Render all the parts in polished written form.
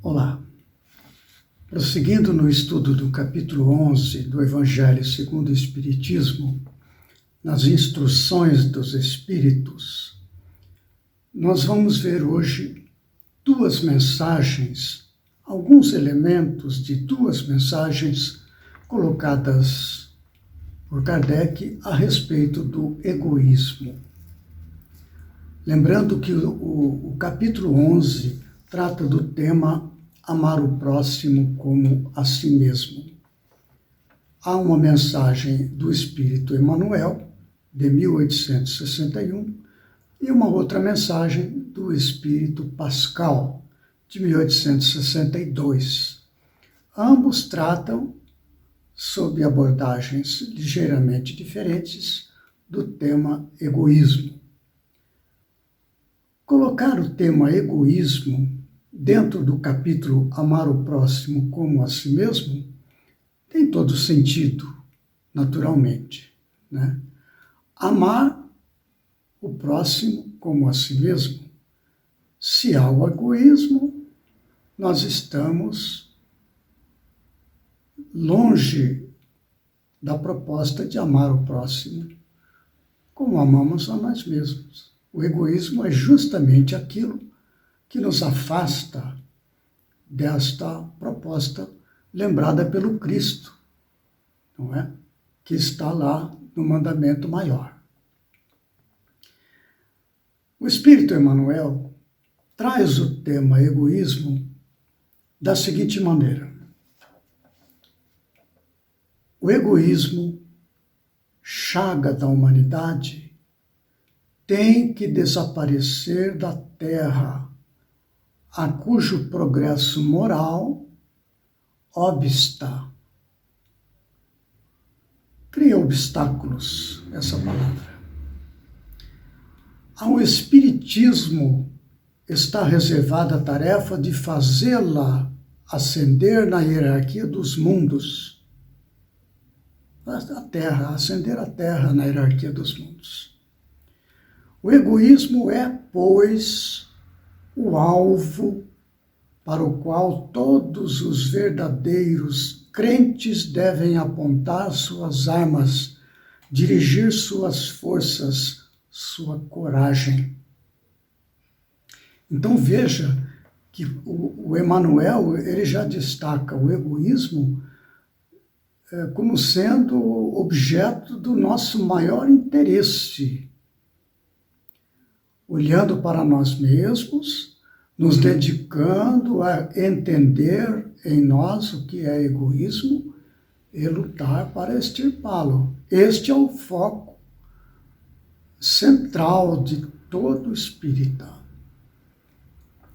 Olá. Prosseguindo no estudo do capítulo 11 do Evangelho segundo o Espiritismo, nas instruções dos Espíritos, nós vamos ver hoje duas mensagens, alguns elementos de duas mensagens colocadas por Kardec a respeito do egoísmo. Lembrando que o capítulo 11 trata do tema amar o próximo como a si mesmo. Há uma mensagem do Espírito Emmanuel, de 1861, e uma outra mensagem do Espírito Pascal, de 1862. Ambos tratam, sob abordagens ligeiramente diferentes, do tema egoísmo. Colocar o tema egoísmo dentro do capítulo Amar o Próximo como a si mesmo tem todo sentido, naturalmente, né? Amar o próximo como a si mesmo. Se há o egoísmo, nós estamos longe da proposta de amar o próximo como amamos a nós mesmos. O egoísmo é justamente aquilo que nos afasta desta proposta lembrada pelo Cristo, não é? Que está lá no mandamento maior. O Espírito Emmanuel traz o tema egoísmo da seguinte maneira: o egoísmo, chaga da humanidade, tem que desaparecer da Terra, a cujo progresso moral obsta. Cria obstáculos, essa palavra. Ao Espiritismo está reservada a tarefa de fazê-la ascender na hierarquia dos mundos. A Terra, ascender a Terra na hierarquia dos mundos. O egoísmo é, pois, o alvo para o qual todos os verdadeiros crentes devem apontar suas armas, dirigir suas forças, sua coragem. Então veja que o Emmanuel ele já destaca o egoísmo como sendo objeto do nosso maior interesse. Olhando para nós mesmos, nos dedicando a entender em nós o que é egoísmo e lutar para extirpá-lo. Este é o foco central de todo espírita.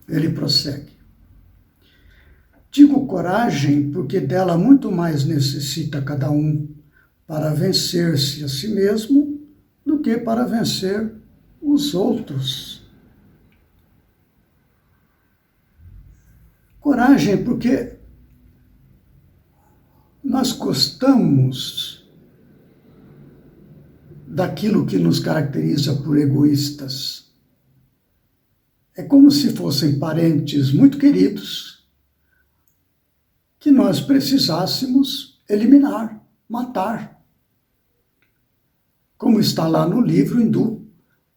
Ele prossegue. Digo coragem porque dela muito mais necessita cada um para vencer-se a si mesmo do que para vencer os outros. Coragem, porque nós gostamos daquilo que nos caracteriza por egoístas. É como se fossem parentes muito queridos que nós precisássemos eliminar, matar. Como está lá no livro hindu,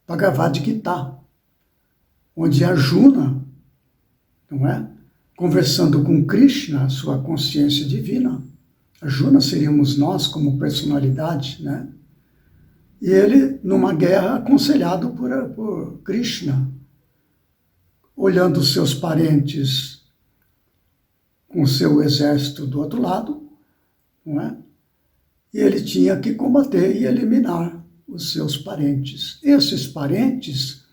Bhagavad Gita, onde Arjuna, não é? Conversando com Krishna, sua consciência divina. Arjuna seríamos nós como personalidade, né? E ele, numa guerra, aconselhado por Krishna, olhando os seus parentes com o seu exército do outro lado, não é? E ele tinha que combater e eliminar os seus parentes. Esses parentes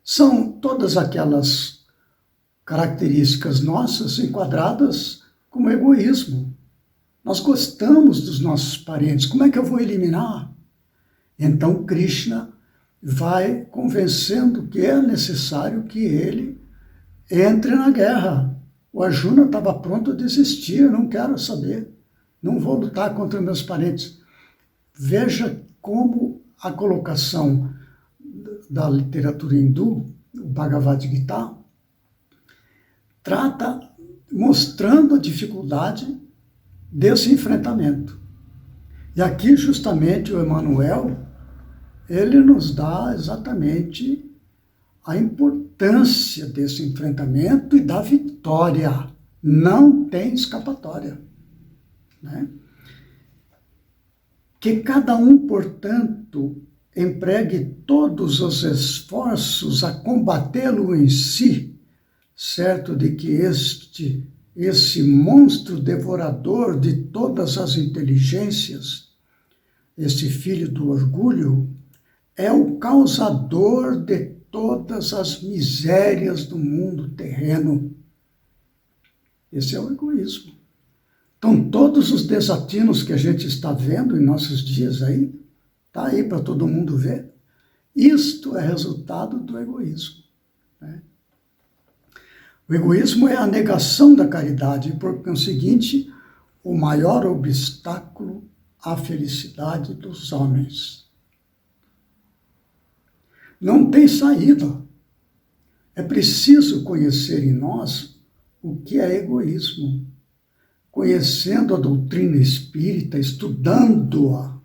são todas aquelas características nossas enquadradas como egoísmo. Nós gostamos dos nossos parentes, como é que eu vou eliminar? Então Krishna vai convencendo que é necessário que ele entre na guerra. O Arjuna estava pronto a desistir, eu não quero saber, não vou lutar contra meus parentes. Veja como a colocação da literatura hindu, o Bhagavad Gita, trata mostrando a dificuldade desse enfrentamento. E aqui, justamente, o Emmanuel, ele nos dá exatamente a importância desse enfrentamento e da vitória. Não tem escapatória, né? Que cada um, portanto, empregue todos os esforços a combatê-lo em si, certo de que esse monstro devorador de todas as inteligências, esse filho do orgulho, é o causador de todas as misérias do mundo terreno. Esse é o egoísmo. Então, todos os desatinos que a gente está vendo em nossos dias aí, está aí para todo mundo ver, isto é resultado do egoísmo, né? O egoísmo é a negação da caridade e, por conseguinte, o maior obstáculo à felicidade dos homens. Não tem saída. É preciso conhecer em nós o que é egoísmo. Conhecendo a doutrina espírita, estudando-a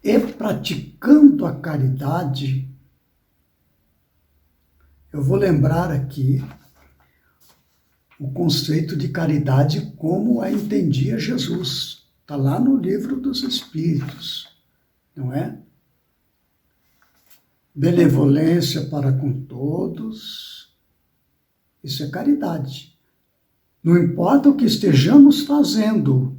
e praticando a caridade. Eu vou lembrar aqui o conceito de caridade como a entendia Jesus. Está lá no Livro dos Espíritos, não é? Benevolência para com todos, isso é caridade. Não importa o que estejamos fazendo,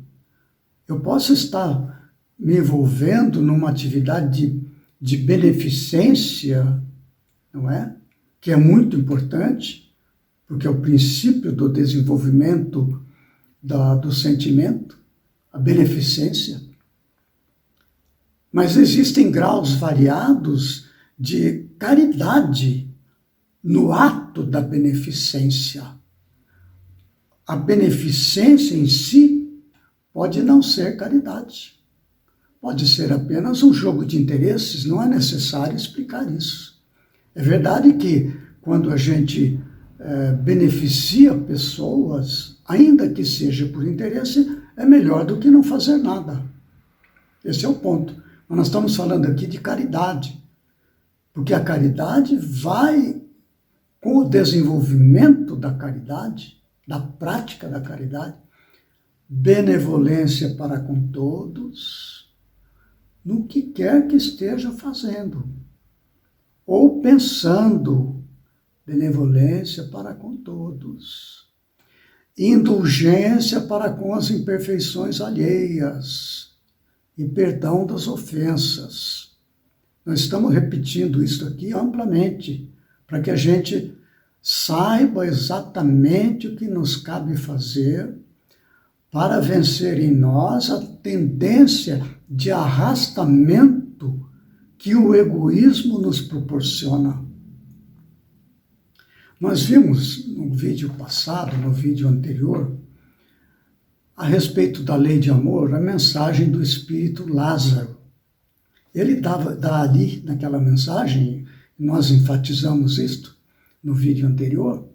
eu posso estar me envolvendo numa atividade de beneficência, não é? Que é muito importante, porque é o princípio do desenvolvimento do sentimento, a beneficência. Mas existem graus variados de caridade no ato da beneficência. A beneficência em si pode não ser caridade. Pode ser apenas um jogo de interesses, não é necessário explicar isso. É verdade que quando a gente beneficia pessoas, ainda que seja por interesse, é melhor do que não fazer nada. Esse é o ponto. Mas nós estamos falando aqui de caridade, porque a caridade vai, com o desenvolvimento da caridade, da prática da caridade, benevolência para com todos, no que quer que esteja fazendo, ou pensando, benevolência para com todos, indulgência para com as imperfeições alheias e perdão das ofensas. Nós estamos repetindo isso aqui amplamente, para que a gente saiba exatamente o que nos cabe fazer para vencer em nós a tendência de arrastamento que o egoísmo nos proporciona. Nós vimos no vídeo passado, no vídeo anterior, a respeito da lei de amor, a mensagem do espírito Lázaro. Ele dá ali, naquela mensagem, nós enfatizamos isto no vídeo anterior,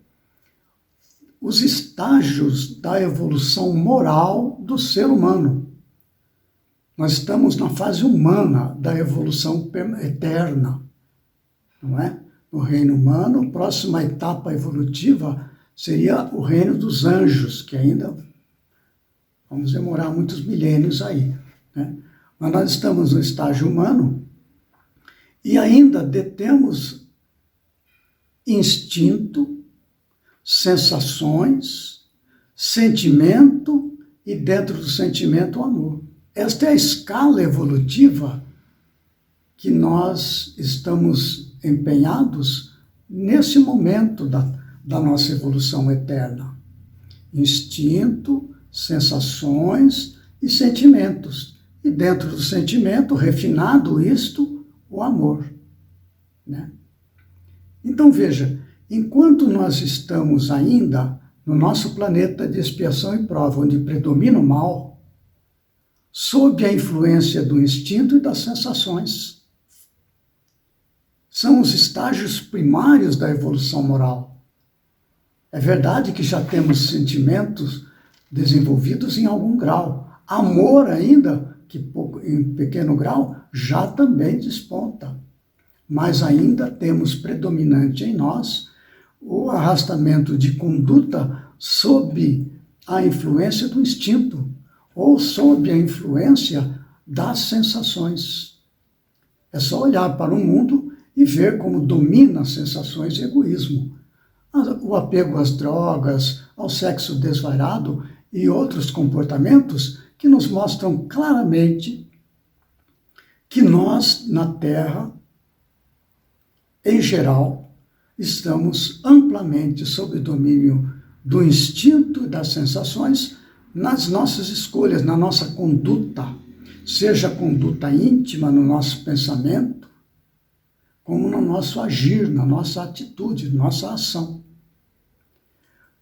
os estágios da evolução moral do ser humano. Nós estamos na fase humana da evolução eterna, não é? No reino humano, a próxima etapa evolutiva seria o reino dos anjos, que ainda vamos demorar muitos milênios aí, né? Mas nós estamos no estágio humano e ainda detemos instinto, sensações, sentimento e, dentro do sentimento, o amor. Esta é a escala evolutiva que nós estamos empenhados nesse momento da nossa evolução eterna. Instinto, sensações e sentimentos. E dentro do sentimento, refinado isto, o amor, né? Então veja, enquanto nós estamos ainda no nosso planeta de expiação e prova, onde predomina o mal, sob a influência do instinto e das sensações, são os estágios primários da evolução moral. É verdade que já temos sentimentos desenvolvidos em algum grau. Amor ainda, que em pequeno grau, já também desponta. Mas ainda temos predominante em nós o arrastamento de conduta sob a influência do instinto ou sob a influência das sensações. É só olhar para o mundo e ver como domina as sensações e egoísmo. O apego às drogas, ao sexo desvairado e outros comportamentos que nos mostram claramente que nós, na Terra, em geral, estamos amplamente sob o domínio do instinto e das sensações nas nossas escolhas, na nossa conduta, seja a conduta íntima no nosso pensamento, como no nosso agir, na nossa atitude, na nossa ação.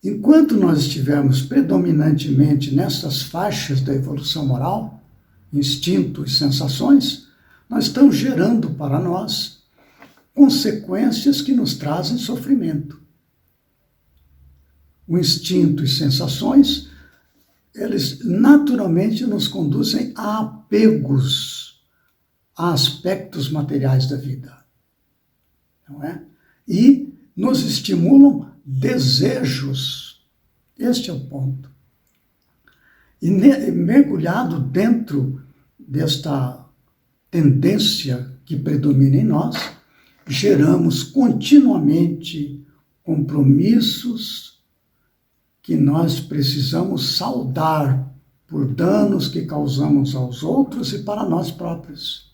Enquanto nós estivermos predominantemente nessas faixas da evolução moral, instinto e sensações, nós estamos gerando para nós consequências que nos trazem sofrimento. O instinto e sensações, eles naturalmente nos conduzem a apegos a aspectos materiais da vida, não é? E nos estimulam desejos. Este é o ponto. E mergulhado dentro desta tendência que predomina em nós, geramos continuamente compromissos que nós precisamos saldar por danos que causamos aos outros e para nós próprios,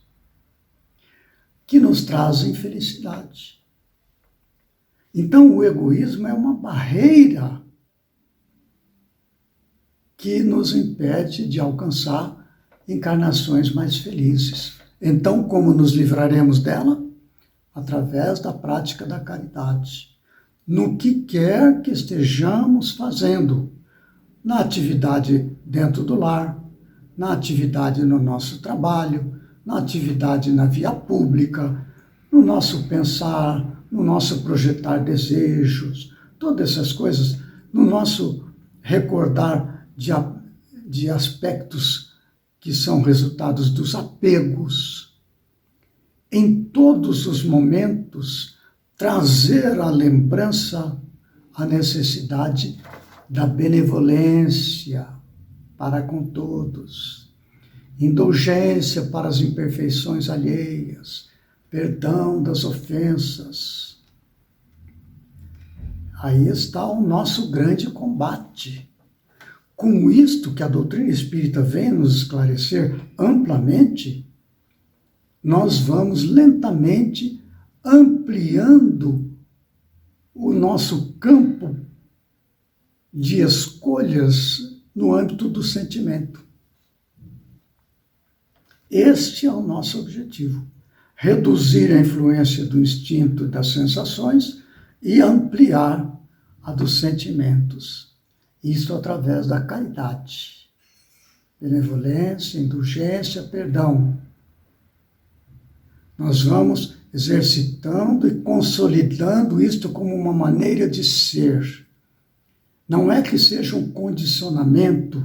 que nos trazem felicidade. Então, o egoísmo é uma barreira que nos impede de alcançar encarnações mais felizes. Então, como nos livraremos dela? Através da prática da caridade. No que quer que estejamos fazendo, na atividade dentro do lar, na atividade no nosso trabalho, na atividade na via pública, no nosso pensar, no nosso projetar desejos, todas essas coisas, no nosso recordar de aspectos que são resultados dos apegos. Em todos os momentos, trazer à lembrança a necessidade da benevolência para com todos, indulgência para as imperfeições alheias, perdão das ofensas. Aí está o nosso grande combate. Com isto que a doutrina espírita vem nos esclarecer amplamente, nós vamos lentamente ampliando o nosso campo de escolhas no âmbito do sentimento. Este é o nosso objetivo: reduzir a influência do instinto e das sensações e ampliar a dos sentimentos. Isso através da caridade, benevolência, indulgência, perdão. Nós vamos exercitando e consolidando isto como uma maneira de ser. Não é que seja um condicionamento,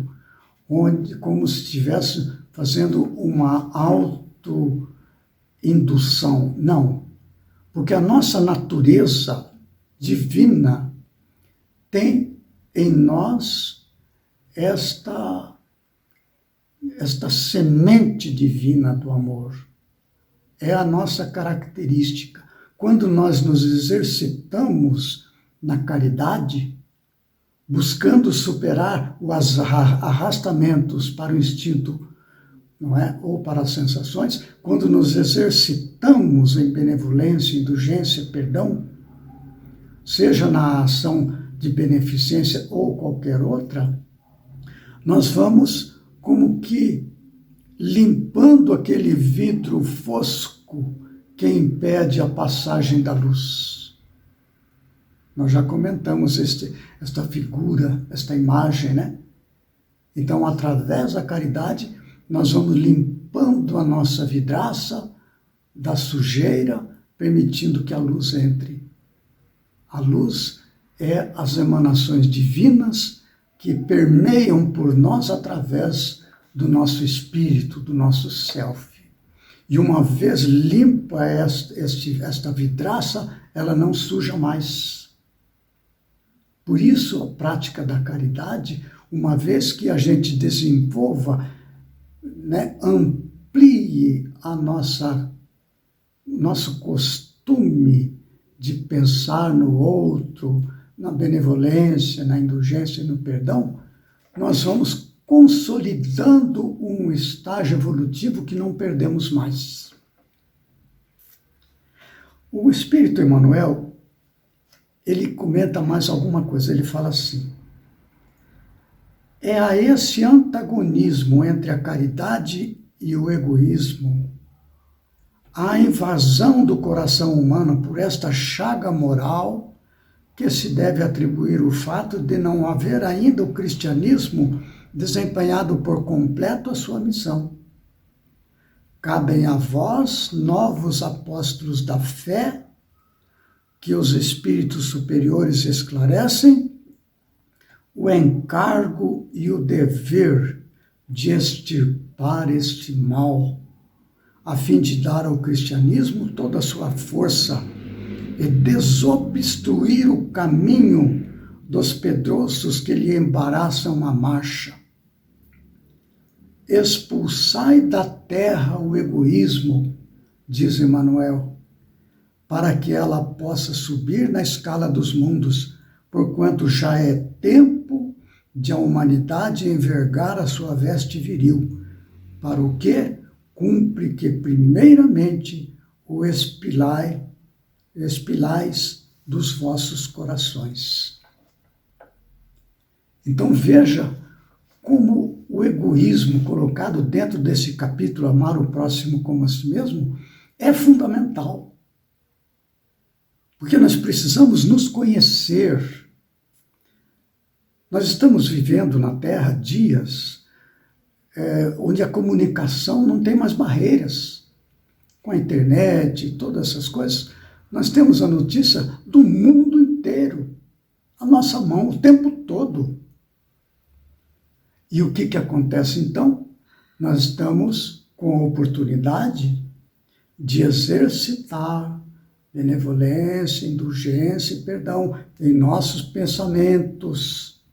como se estivesse fazendo uma autoindução. Não. Porque a nossa natureza divina tem em nós esta semente divina do amor. É a nossa característica. Quando nós nos exercitamos na caridade, buscando superar os arrastamentos para o instinto, não é? Ou para as sensações, quando nos exercitamos em benevolência, indulgência, perdão, seja na ação de beneficência ou qualquer outra, nós vamos como que limpando aquele vidro fosco que impede a passagem da luz. Nós já comentamos esta figura, esta imagem, né? Então, através da caridade, nós vamos limpando a nossa vidraça da sujeira, permitindo que a luz entre. A luz é as emanações divinas que permeiam por nós através do nosso espírito, do nosso self. E uma vez limpa esta vidraça, ela não suja mais. Por isso, a prática da caridade, uma vez que a gente desenvolva, amplie nosso costume de pensar no outro, na benevolência, na indulgência e no perdão, nós vamos consolidando um estágio evolutivo que não perdemos mais. O Espírito Emmanuel, ele comenta mais alguma coisa, ele fala assim: é a esse antagonismo entre a caridade e o egoísmo, a invasão do coração humano por esta chaga moral, que se deve atribuir o fato de não haver ainda o cristianismo desempenhado por completo a sua missão. Cabem a vós, novos apóstolos da fé, que os espíritos superiores esclarecem, o encargo e o dever de extirpar este mal, a fim de dar ao cristianismo toda a sua força e desobstruir o caminho dos pedroços que lhe embaraçam a marcha. Expulsai da terra o egoísmo, diz Emmanuel, para que ela possa subir na escala dos mundos, porquanto já é tempo de a humanidade envergar a sua veste viril, para o que cumpre que primeiramente o espilais dos vossos corações. Então veja como o egoísmo colocado dentro desse capítulo, amar o próximo como a si mesmo, é fundamental. Porque nós precisamos nos conhecer. Nós estamos vivendo na Terra dias onde a comunicação não tem mais barreiras. Com a internet e todas essas coisas, nós temos a notícia do mundo inteiro à nossa mão o tempo todo. E o que acontece então? Nós estamos com a oportunidade de exercitar benevolência, indulgência e perdão em nossos pensamentos.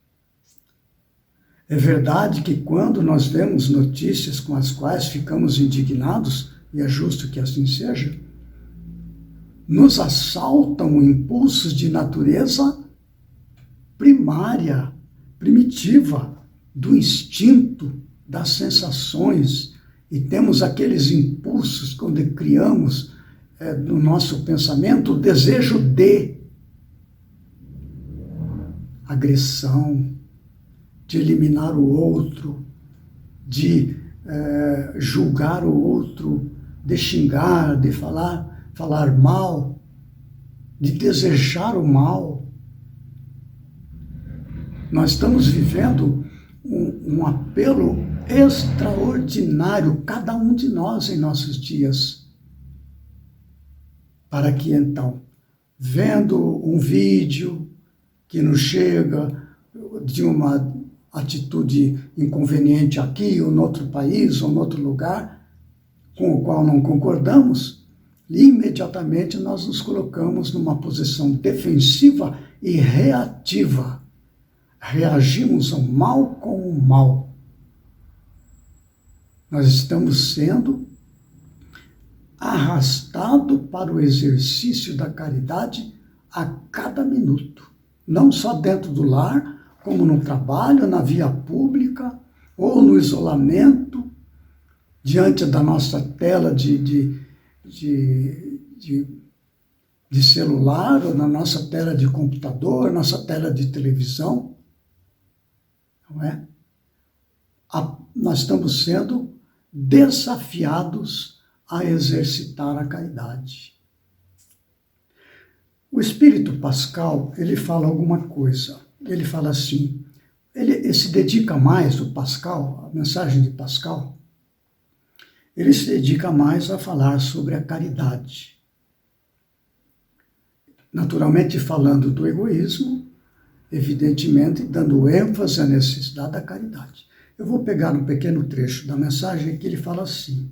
É verdade que quando nós vemos notícias com as quais ficamos indignados, e é justo que assim seja, nos assaltam impulsos de natureza primária, primitiva, do instinto, das sensações, e temos aqueles impulsos quando criamos no nosso pensamento o desejo de agressão, de eliminar o outro, de julgar o outro, de xingar, de falar mal, de desejar o mal. Nós estamos vivendo um apelo extraordinário, cada um de nós em nossos dias, para que então, vendo um vídeo que nos chega de uma atitude inconveniente aqui ou em outro país ou em outro lugar, com o qual não concordamos, imediatamente nós nos colocamos numa posição defensiva e reativa. Reagimos ao mal com o mal. Nós estamos sendo arrastados para o exercício da caridade a cada minuto. Não só dentro do lar, como no trabalho, na via pública, ou no isolamento, diante da nossa tela de celular, ou na nossa tela de computador, nossa tela de televisão. Não é? Nós estamos sendo desafiados a exercitar a caridade. O Espírito Pascal, ele fala alguma coisa. Ele fala assim, ele se dedica mais, o Pascal, a mensagem de Pascal, ele se dedica mais a falar sobre a caridade. Naturalmente falando do egoísmo, evidentemente dando ênfase à necessidade da caridade. Eu vou pegar um pequeno trecho da mensagem que ele fala assim: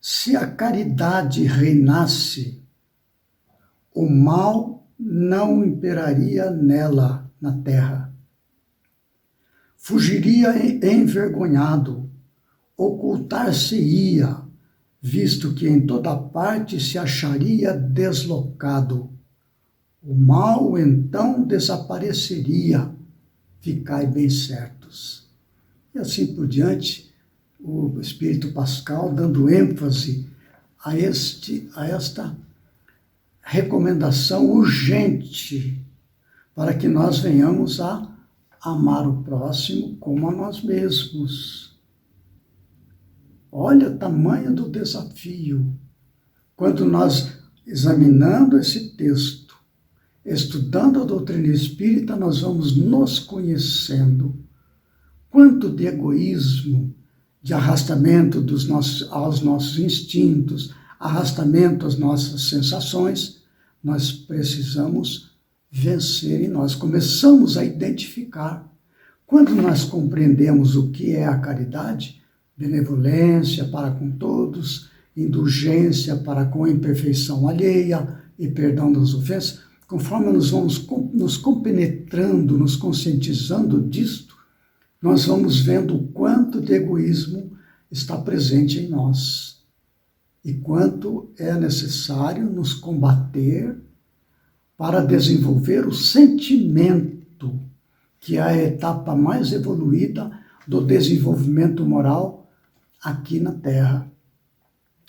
se a caridade reinasse, o mal não imperaria nela, na terra. Fugiria envergonhado, ocultar-se-ia, visto que em toda parte se acharia deslocado. O mal então desapareceria, ficai bem certos. E assim por diante, o Espírito Pascal dando ênfase a esta recomendação urgente para que nós venhamos a amar o próximo como a nós mesmos. Olha o tamanho do desafio. Quando nós, examinando esse texto, estudando a doutrina espírita, nós vamos nos conhecendo. Quanto de egoísmo, de arrastamento aos nossos instintos, arrastamento às nossas sensações, nós precisamos vencer e nós começamos a identificar. Quando nós compreendemos o que é a caridade, benevolência para com todos, indulgência para com a imperfeição alheia e perdão das ofensas, conforme nós vamos nos compenetrando, nos conscientizando disto, nós vamos vendo o quanto de egoísmo está presente em nós e quanto é necessário nos combater para desenvolver o sentimento, que é a etapa mais evoluída do desenvolvimento moral aqui na Terra.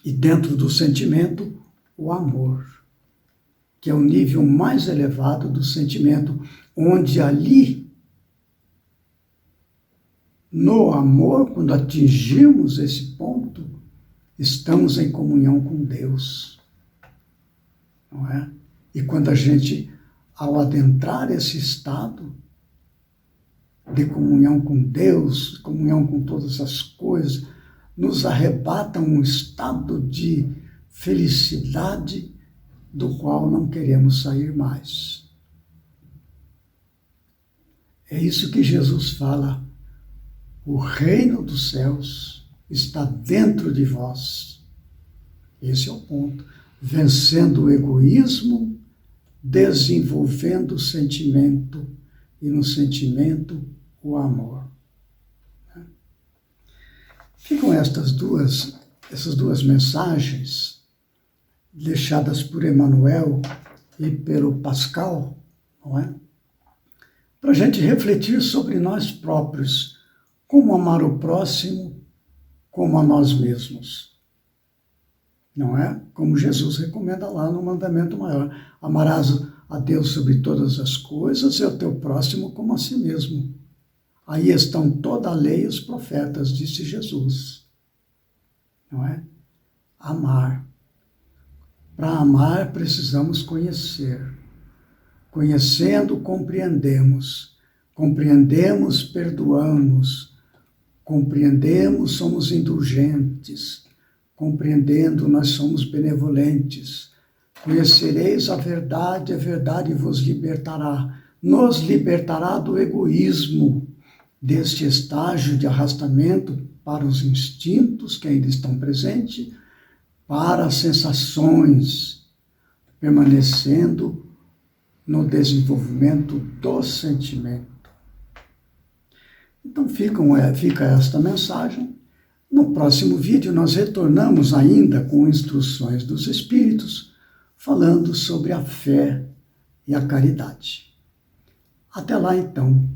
E dentro do sentimento, o amor, que é o nível mais elevado do sentimento, onde ali, no amor, quando atingimos esse ponto, estamos em comunhão com Deus, não é? E quando a gente, ao adentrar esse estado de comunhão com Deus, comunhão com todas as coisas, nos arrebata um estado de felicidade do qual não queremos sair mais. É isso que Jesus fala. O reino dos céus está dentro de vós. Esse é o ponto. Vencendo o egoísmo, desenvolvendo o sentimento, e no sentimento o amor. Ficam essas duas mensagens deixadas por Emmanuel e pelo Pascal, não é? Para a gente refletir sobre nós próprios, como amar o próximo, como a nós mesmos. Não é? Como Jesus recomenda lá no mandamento maior. Amarás a Deus sobre todas as coisas e ao teu próximo como a si mesmo. Aí estão toda a lei e os profetas, disse Jesus. Não é? Amar. Para amar precisamos conhecer. Conhecendo, compreendemos. Compreendemos, perdoamos. Compreendemos, somos indulgentes. Compreendendo, nós somos benevolentes. Conhecereis a verdade vos libertará. Nos libertará do egoísmo, deste estágio de arrastamento para os instintos que ainda estão presentes, para as sensações, permanecendo no desenvolvimento do sentimento. Então fica esta mensagem. No próximo vídeo nós retornamos ainda com instruções dos Espíritos, falando sobre a fé e a caridade. Até lá então,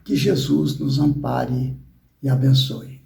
que Jesus nos ampare e abençoe.